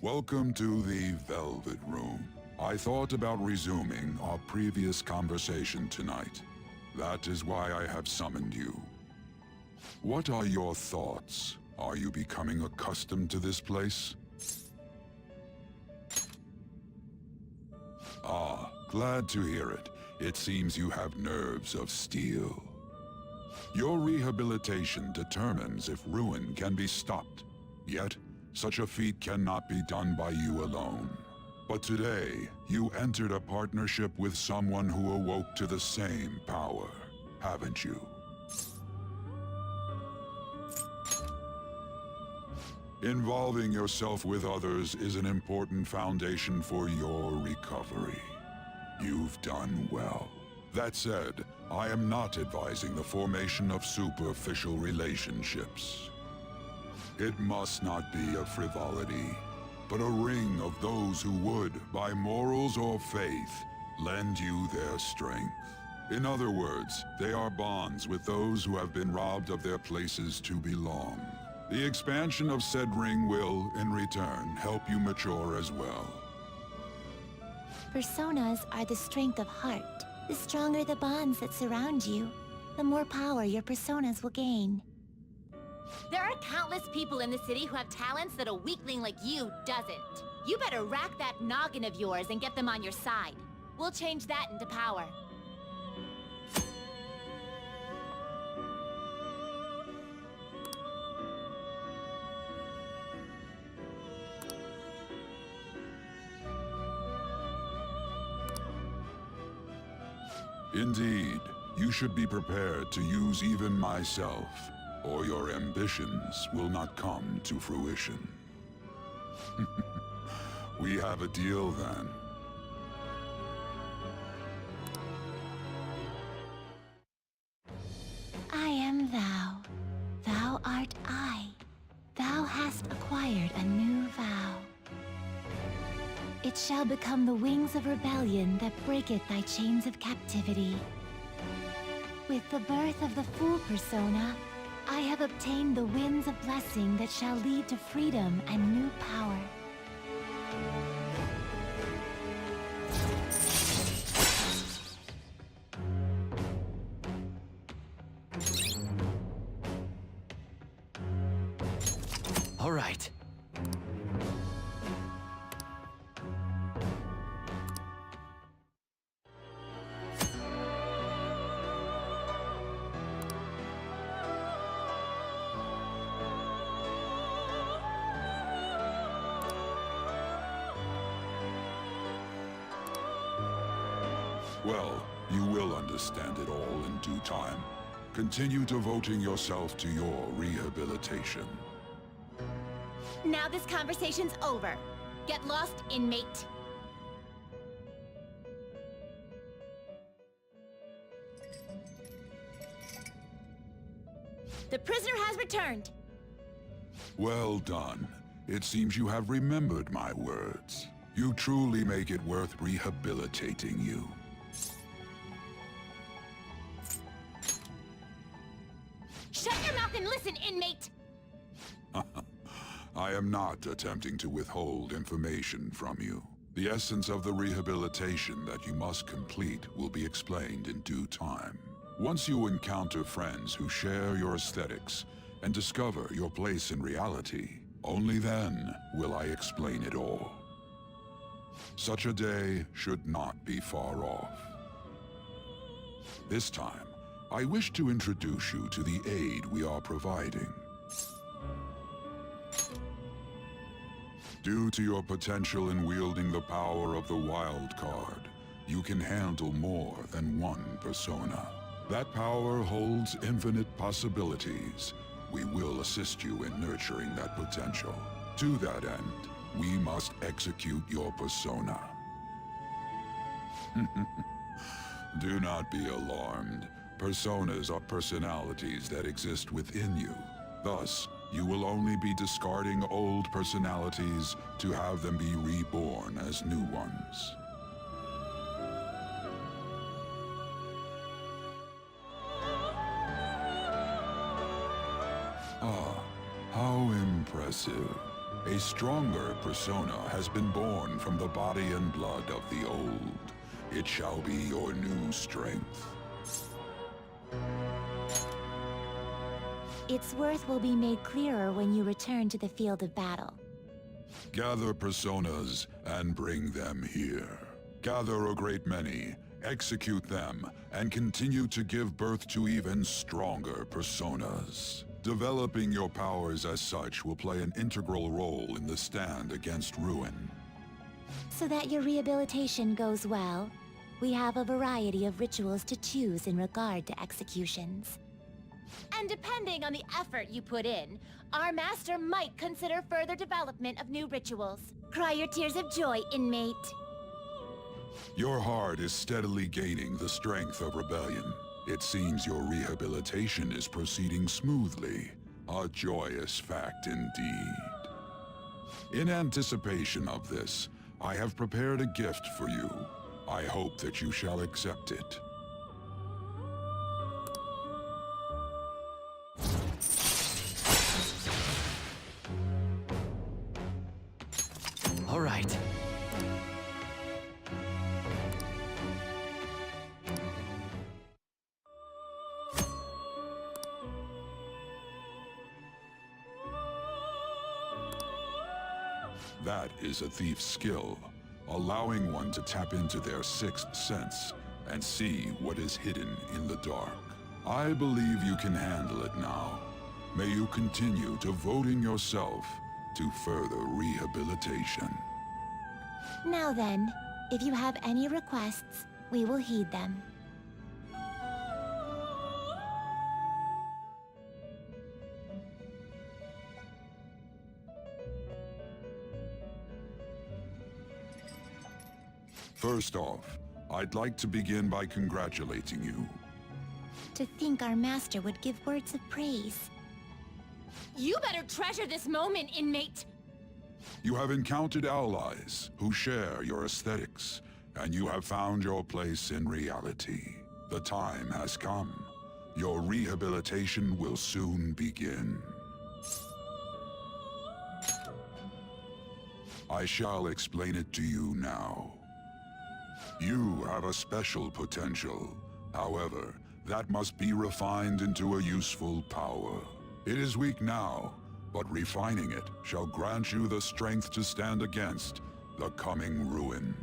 Welcome to the Velvet Room. I thought about resuming our previous conversation tonight. That is why I have summoned you. What are your thoughts? Are you becoming accustomed to this place? Ah, glad to hear it. It seems you have nerves of steel. Your rehabilitation determines if ruin can be stopped. Yet, such a feat cannot be done by you alone. But today, you entered a partnership with someone who awoke to the same power, haven't you? Involving yourself with others is an important foundation for your recovery. You've done well. That said, I am not advising the formation of superficial relationships. It must not be a frivolity, but a ring of those who would, by morals or faith, lend you their strength. In other words, they are bonds with those who have been robbed of their places to belong. The expansion of said ring will, in return, help you mature as well. Personas are the strength of heart. The stronger the bonds that surround you, the more power your personas will gain. There are countless people in the city who have talents that a weakling like you doesn't. You better rack that noggin of yours and get them on your side. We'll change that into power. Indeed, you should be prepared to use even myself, or your ambitions will not come to fruition. We have a deal then. I am thou. Thou art I. Thou hast acquired a new vow. It shall become the wings of rebellion that breaketh thy chains of captivity. With the birth of the Fool persona, I have obtained the winds of blessing that shall lead to freedom and new power. All right. Well, you will understand it all in due time. Continue devoting yourself to your rehabilitation. Now this conversation's over. Get lost, inmate. The prisoner has returned. Well done. It seems you have remembered my words. You truly make it worth rehabilitating you. Shut your mouth and listen, inmate! I am not attempting to withhold information from you. The essence of the rehabilitation that you must complete will be explained in due time. Once you encounter friends who share your aesthetics and discover your place in reality, only then will I explain it all. Such a day should not be far off. This time, I wish to introduce you to the aid we are providing. Due to your potential in wielding the power of the wild card, you can handle more than one persona. That power holds infinite possibilities. We will assist you in nurturing that potential. To that end, we must execute your persona. Do not be alarmed. Personas are personalities that exist within you. Thus, you will only be discarding old personalities to have them be reborn as new ones. Ah, how impressive. A stronger persona has been born from the body and blood of the old. It shall be your new strength. Its worth will be made clearer when you return to the field of battle. Gather personas and bring them here. Gather a great many, execute them, and continue to give birth to even stronger personas. Developing your powers as such will play an integral role in the stand against ruin. So that your rehabilitation goes well, we have a variety of rituals to choose in regard to executions. And depending on the effort you put in, our master might consider further development of new rituals. Cry your tears of joy, inmate. Your heart is steadily gaining the strength of rebellion. It seems your rehabilitation is proceeding smoothly. A joyous fact indeed. In anticipation of this, I have prepared a gift for you. I hope that you shall accept it. All right. That is a thief's skill, allowing one to tap into their sixth sense and see what is hidden in the dark. I believe you can handle it now. May you continue devoting yourself to further rehabilitation. Now then, if you have any requests, we will heed them. First off, I'd like to begin by congratulating you. To think our master would give words of praise. You better treasure this moment, inmate! You have encountered allies who share your aesthetics, and you have found your place in reality. The time has come. Your rehabilitation will soon begin. I shall explain it to you now. You have a special potential. However, that must be refined into a useful power. It is weak now, but refining it shall grant you the strength to stand against the coming ruin.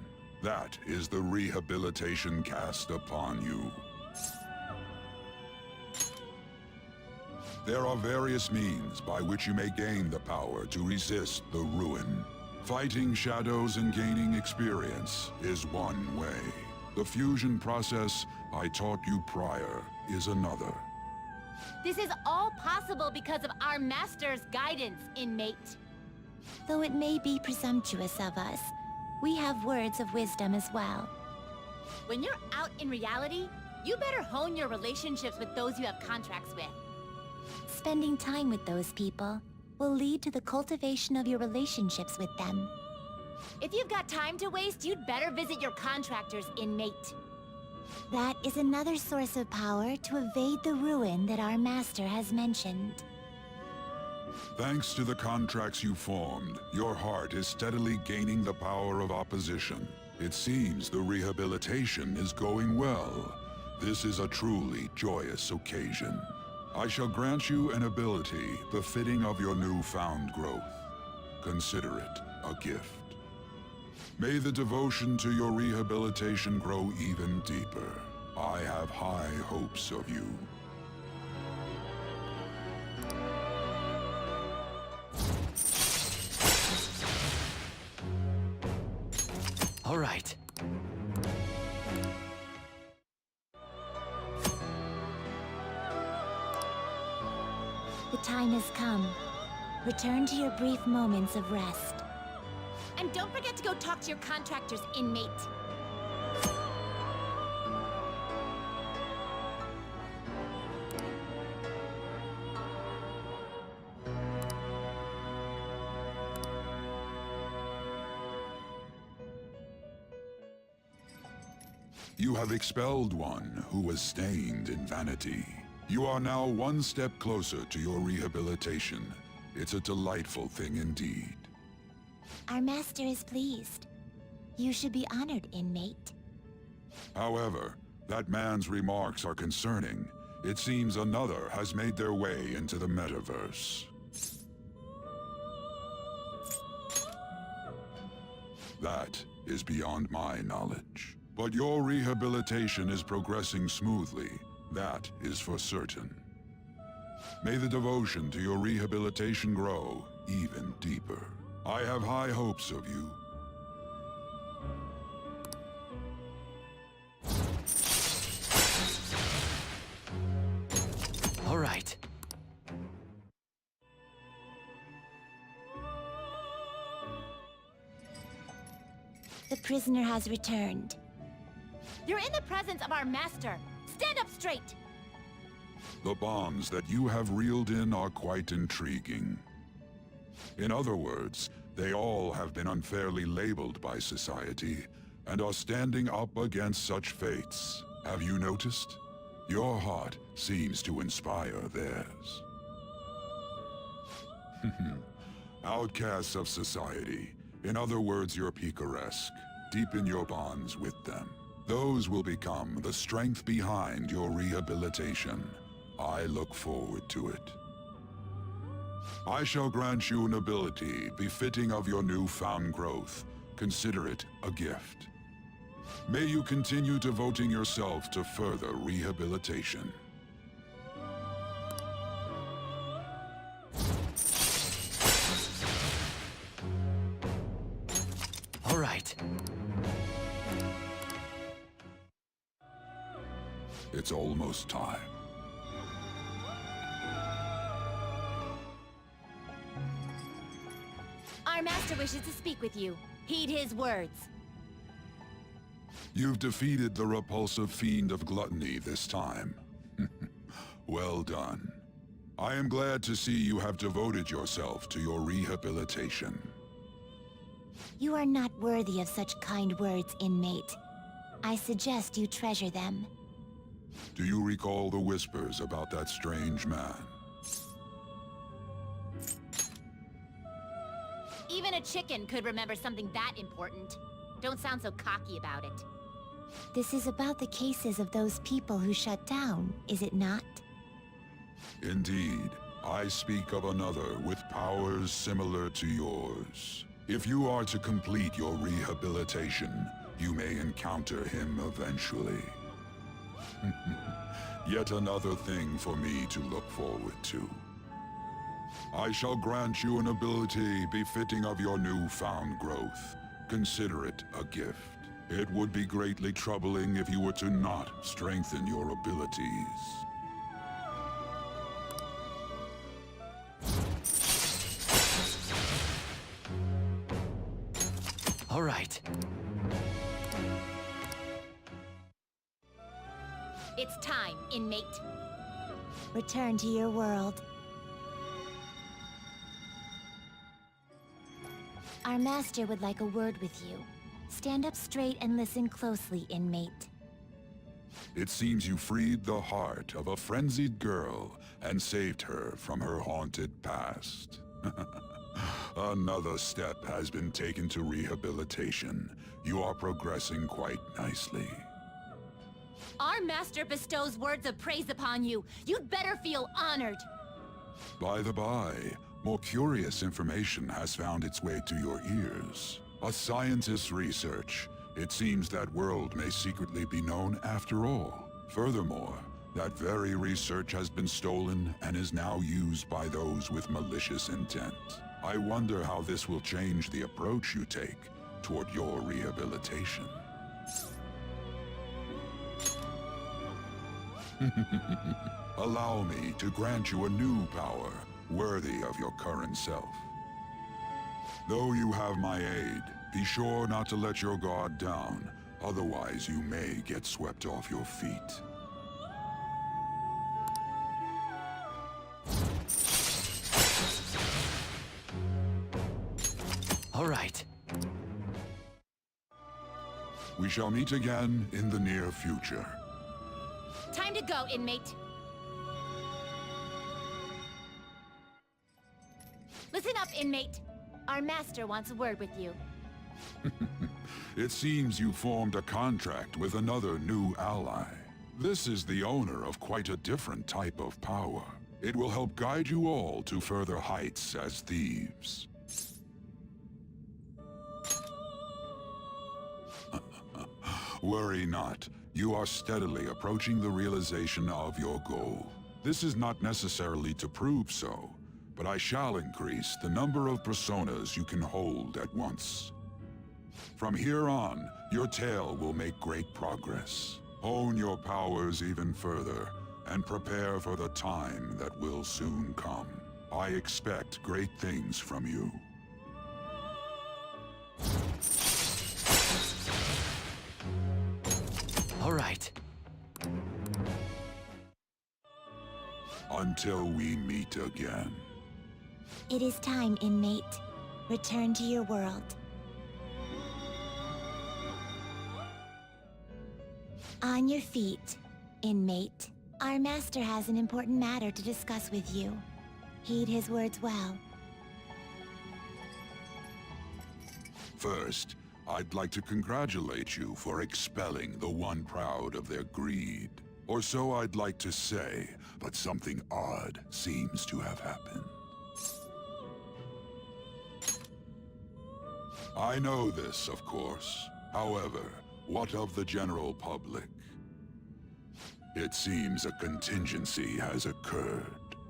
That is the rehabilitation cast upon you. There are various means by which you may gain the power to resist the ruin. Fighting shadows and gaining experience is one way. The fusion process I taught you prior is another. This is all possible because of our master's guidance, inmate. Though it may be presumptuous of us, we have words of wisdom as well. When you're out in reality, you better hone your relationships with those you have contracts with. Spending time with those people will lead to the cultivation of your relationships with them. If you've got time to waste, you'd better visit your contractors, inmate. That is another source of power to evade the ruin that our master has mentioned. Thanks to the contracts you formed, your heart is steadily gaining the power of opposition. It seems the rehabilitation is going well. This is a truly joyous occasion. I shall grant you an ability befitting of your newfound growth. Consider it a gift. May the devotion to your rehabilitation grow even deeper. I have high hopes of you. All right. The time has come. Return to your brief moments of rest. And don't forget to go talk to your contractors, inmate. You have expelled one who was stained in vanity. You are now one step closer to your rehabilitation. It's a delightful thing indeed. Our master is pleased. You should be honored, inmate. However, that man's remarks are concerning. It seems another has made their way into the metaverse. That is beyond my knowledge. But your rehabilitation is progressing smoothly. That is for certain. May the devotion to your rehabilitation grow even deeper. I have high hopes of you. All right. The prisoner has returned. You're in the presence of our master. Stand up straight! The bonds that you have reeled in are quite intriguing. In other words, they all have been unfairly labeled by society and are standing up against such fates. Have you noticed? Your heart seems to inspire theirs. Outcasts of society. In other words, you're picaresque. Deepen your bonds with them. Those will become the strength behind your rehabilitation. I look forward to it. I shall grant you an ability befitting of your newfound growth. Consider it a gift. May you continue devoting yourself to further rehabilitation. All right. It's almost time. Our master wishes to speak with you. Heed his words. You've defeated the repulsive fiend of gluttony this time. Well done. I am glad to see you have devoted yourself to your rehabilitation. You are not worthy of such kind words, inmate. I suggest you treasure them. Do you recall the whispers about that strange man? Even a chicken could remember something that important. Don't sound so cocky about it. This is about the cases of those people who shut down, is it not? Indeed, I speak of another with powers similar to yours. If you are to complete your rehabilitation, you may encounter him eventually. Yet another thing for me to look forward to. I shall grant you an ability befitting of your newfound growth. Consider it a gift. It would be greatly troubling if you were to not strengthen your abilities. All right. It's time, inmate. Return to your world. Our master would like a word with you. Stand up straight and listen closely, inmate. It seems you freed the heart of a frenzied girl and saved her from her haunted past. Another step has been taken to rehabilitation. You are progressing quite nicely. Our master bestows words of praise upon you. You'd better feel honored. By the by, more curious information has found its way to your ears. A scientist's research. It seems that world may secretly be known after all. Furthermore, that very research has been stolen and is now used by those with malicious intent. I wonder how this will change the approach you take toward your rehabilitation. Allow me to grant you a new power worthy of your current self. Though you have my aid, be sure not to let your guard down, otherwise you may get swept off your feet. All right. We shall meet again in the near future. Time to go, inmate. Listen up, inmate. Our master wants a word with you. It seems you formed a contract with another new ally. This is the owner of quite a different type of power. It will help guide you all to further heights as thieves. Worry not. You are steadily approaching the realization of your goal. This is not necessarily to prove so, but I shall increase the number of personas you can hold at once. From here on, your tale will make great progress. Hone your powers even further, and prepare for the time that will soon come. I expect great things from you. All right. Until we meet again. It is time, inmate. Return to your world. On your feet, inmate. Our master has an important matter to discuss with you. Heed his words well. First, I'd like to congratulate you for expelling the one proud of their greed. Or so I'd like to say, but something odd seems to have happened. I know this, of course. However, what of the general public? It seems a contingency has occurred.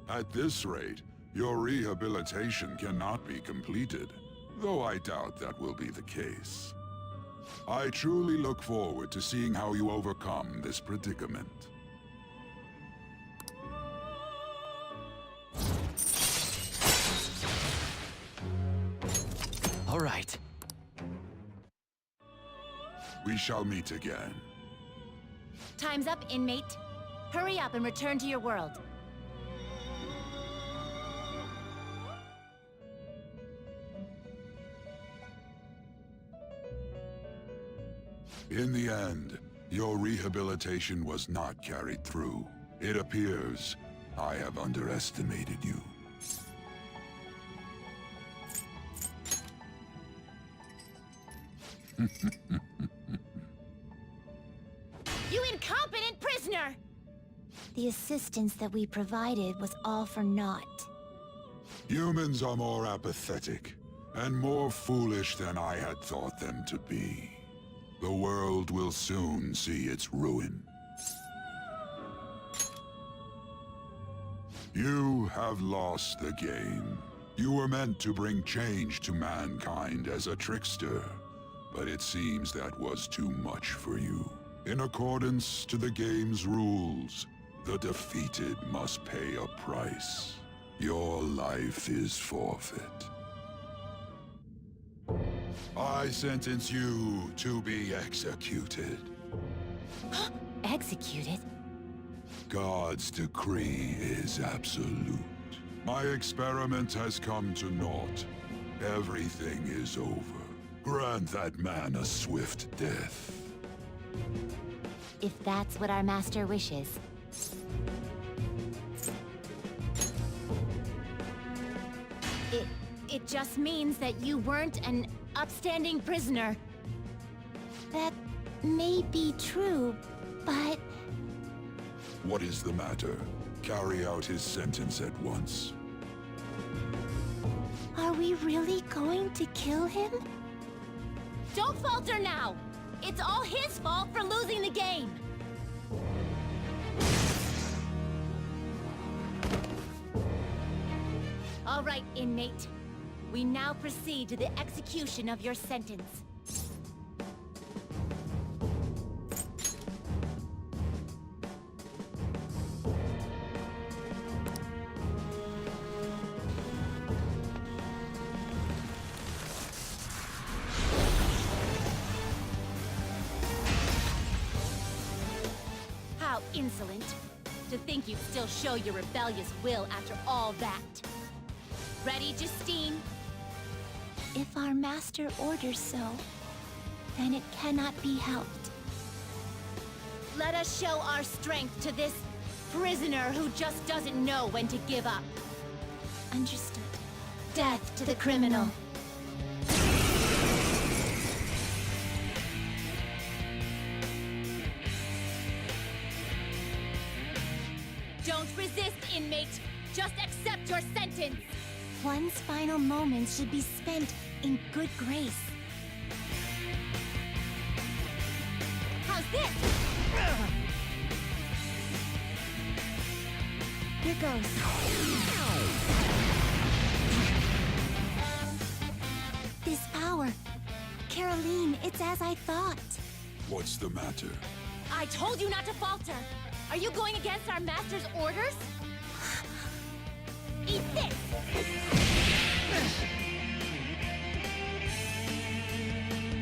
At this rate, your rehabilitation cannot be completed, though I doubt that will be the case. I truly look forward to seeing how you overcome this predicament. All right. We shall meet again. Time's up, inmate. Hurry up and return to your world. In the end, your rehabilitation was not carried through. It appears I have underestimated you. You incompetent prisoner! The assistance that we provided was all for naught. Humans are more apathetic, and more foolish than I had thought them to be. The world will soon see its ruin. You have lost the game. You were meant to bring change to mankind as a trickster, but it seems that was too much for you. In accordance to the game's rules, the defeated must pay a price. Your life is forfeit. I sentence you to be executed. Executed? God's decree is absolute. My experiment has come to naught. Everything is over. Grant that man a swift death. If that's what our master wishes. It just means that you weren't an upstanding prisoner. That may be true, but... What is the matter? Carry out his sentence at once. Are we really going to kill him? Don't falter now! It's all his fault for losing the game! All right, inmate. We now proceed to the execution of your sentence. How insolent. To think you'd still show your rebellious will after all that. Ready, Justine? If our master orders so, then it cannot be helped. Let us show our strength to this prisoner who just doesn't know when to give up. Understood. Death to the criminal. Don't resist, inmate! Just accept your sentence! One's final moments should be spent in good grace. How's this? Here goes. This power. Caroline, it's as I thought. What's the matter? I told you not to falter! Are you going against our master's orders? Eat this!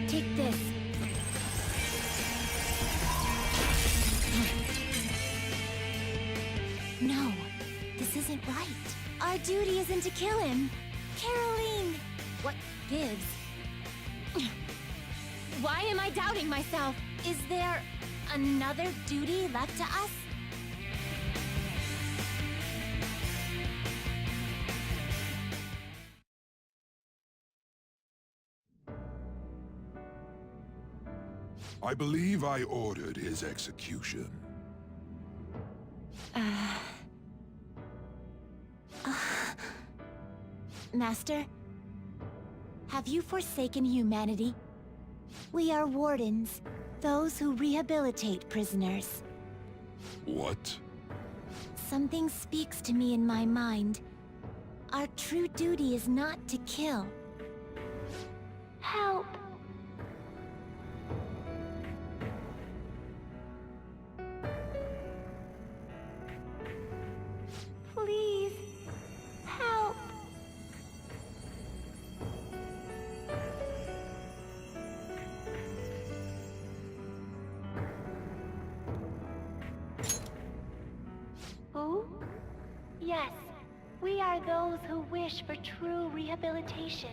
Take this. No, this isn't right. Our duty isn't to kill him. Caroline! What gives? Why am I doubting myself? Is there another duty left to us? I believe I ordered his execution. Master, have you forsaken humanity? We are wardens, those who rehabilitate prisoners. What? Something speaks to me in my mind. Our true duty is not to kill. Help! Please, help! Who? Yes, we are those who wish for true rehabilitation.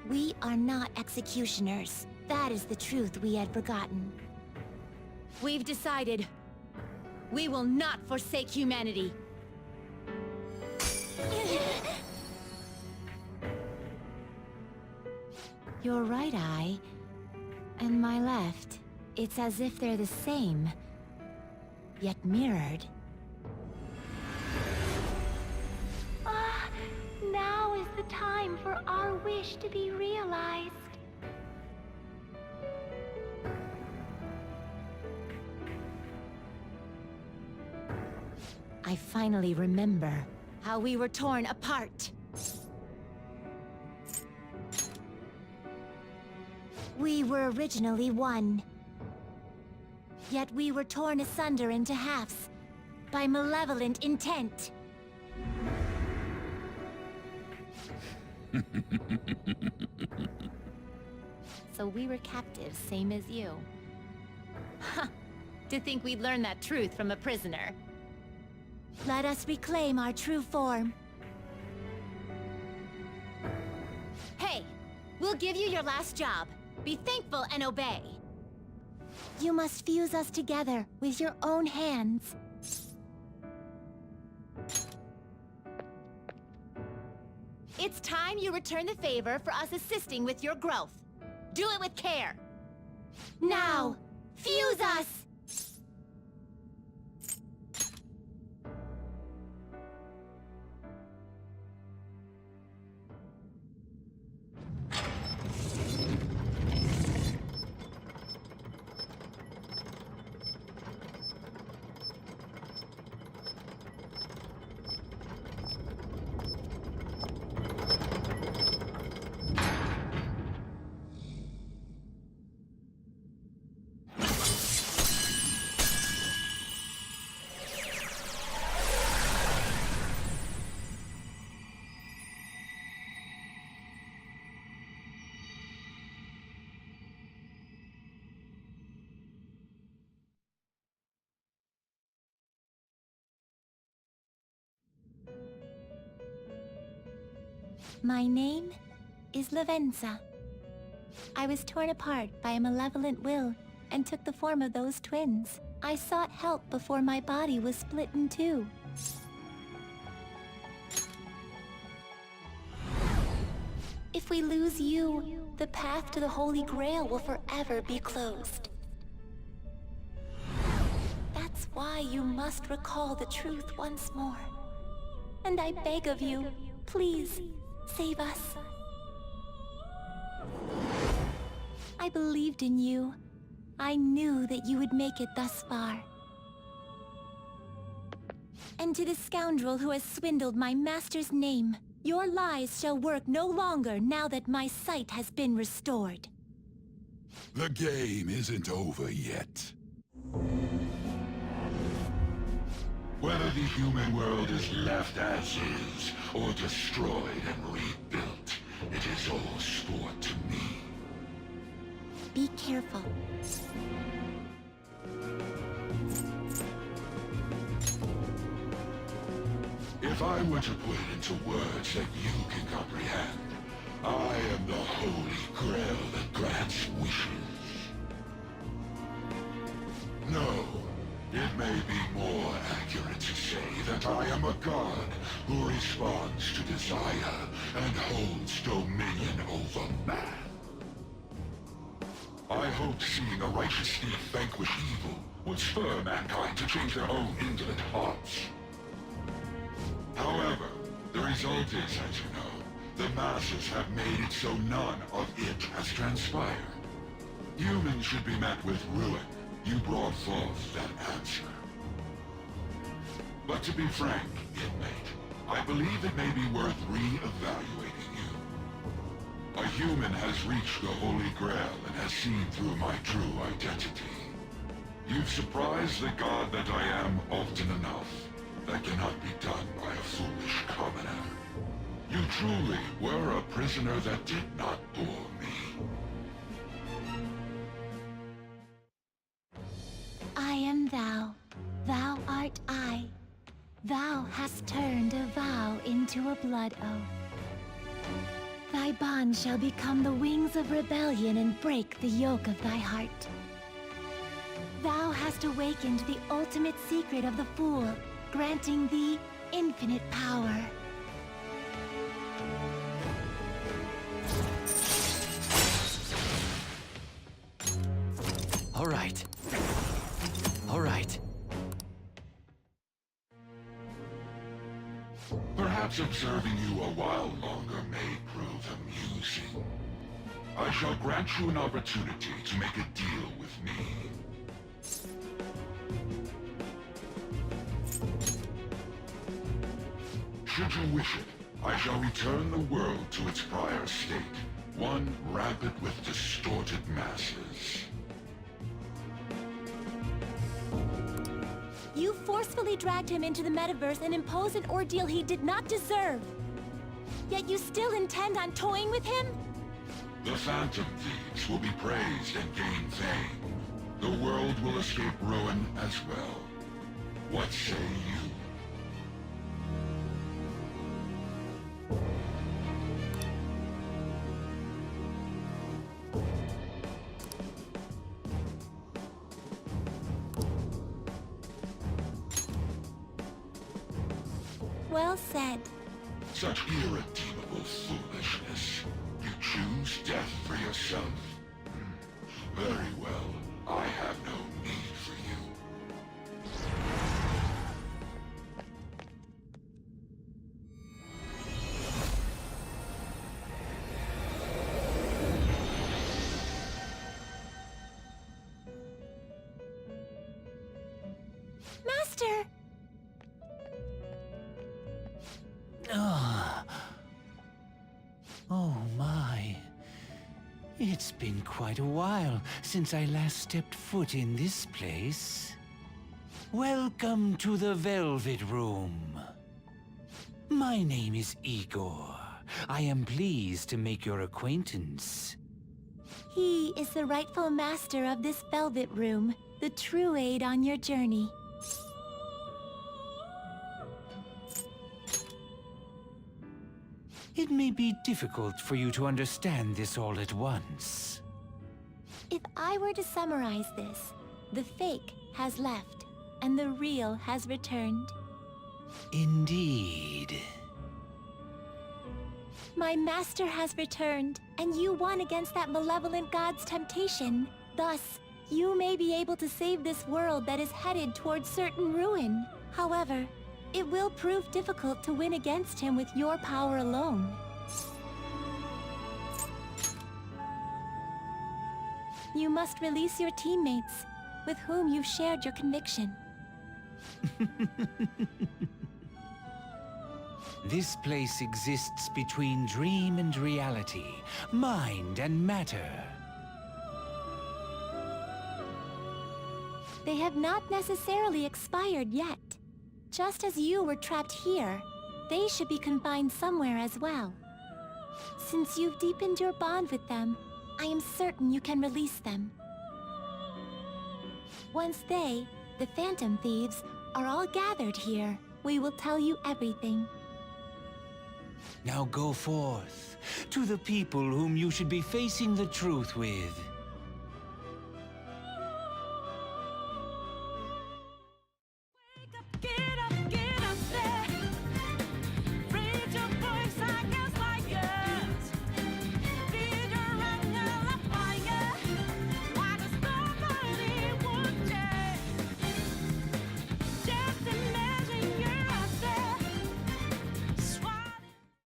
We are not executioners. That is the truth we had forgotten. We've decided. We will not forsake humanity. Your right eye and my left. It's as if they're the same, yet mirrored. Now is the time for our wish to be realized. I finally remember how we were torn apart. We were originally one. Yet we were torn asunder into halves by malevolent intent. So we were captives, same as you. Ha! To think we'd learn that truth from a prisoner. Let us reclaim our true form. Hey! We'll give you your last job. Be thankful and obey. You must fuse us together with your own hands. It's time you return the favor for us assisting with your growth. Do it with care. Now, fuse us! My name is Lavenza. I was torn apart by a malevolent will and took the form of those twins. I sought help before my body was split in two. If we lose you, the path to the Holy Grail will forever be closed. That's why you must recall the truth once more. And I beg of you, please, save us. I believed in you. I knew that you would make it thus far. And to the scoundrel who has swindled my master's name, your lies shall work no longer now that my sight has been restored. The game isn't over yet. Whether the human world is left as is, or destroyed and rebuilt, it is all sport to me. Be careful. If I were to put it into words that you can comprehend, I am the Holy Grail that grants wishes. No, it may be more accurate to say that I am a god who responds to desire and holds dominion over man. I hoped seeing a righteous thief vanquish evil would spur mankind to change their own indolent hearts. However, the result is, as you know, the masses have made it so none of it has transpired. Humans should be met with ruin. You brought forth that answer. But to be frank, inmate, I believe it may be worth re-evaluating you. A human has reached the Holy Grail and has seen through my true identity. You've surprised the god that I am often enough. That cannot be done by a foolish commoner. You truly were a prisoner that did not bore me. I am thou. Thou art I. Thou hast turned a vow into a blood oath. Thy bond shall become the wings of rebellion and break the yoke of thy heart. Thou hast awakened the ultimate secret of the Fool, granting thee infinite power. All right. All right. Perhaps observing you a while longer may prove amusing. I shall grant you an opportunity to make a deal with me. Should you wish it, I shall return the world to its prior state, one rampant with distorted masses. You forcefully dragged him into the metaverse and imposed an ordeal he did not deserve. Yet you still intend on toying with him? The Phantom Thieves will be praised and gain fame. The world will escape ruin as well. What say you? Well said. Such irredeemable foolishness. You choose death for yourself? Very well. I have no need for you. Master! Oh my. It's been quite a while since I last stepped foot in this place. Welcome to the Velvet Room. My name is Igor. I am pleased to make your acquaintance. He is the rightful master of this Velvet Room, the true aid on your journey. It may be difficult for you to understand this all at once. If I were to summarize this, the fake has left, and the real has returned. Indeed. My master has returned, and you won against that malevolent god's temptation. Thus, you may be able to save this world that is headed towards certain ruin. However, it will prove difficult to win against him with your power alone. You must release your teammates, with whom you've shared your conviction. This place exists between dream and reality, mind and matter. They have not necessarily expired yet. Just as you were trapped here, they should be confined somewhere as well. Since you've deepened your bond with them, I am certain you can release them. Once they, the Phantom Thieves, are all gathered here, we will tell you everything. Now go forth, to the people whom you should be facing the truth with.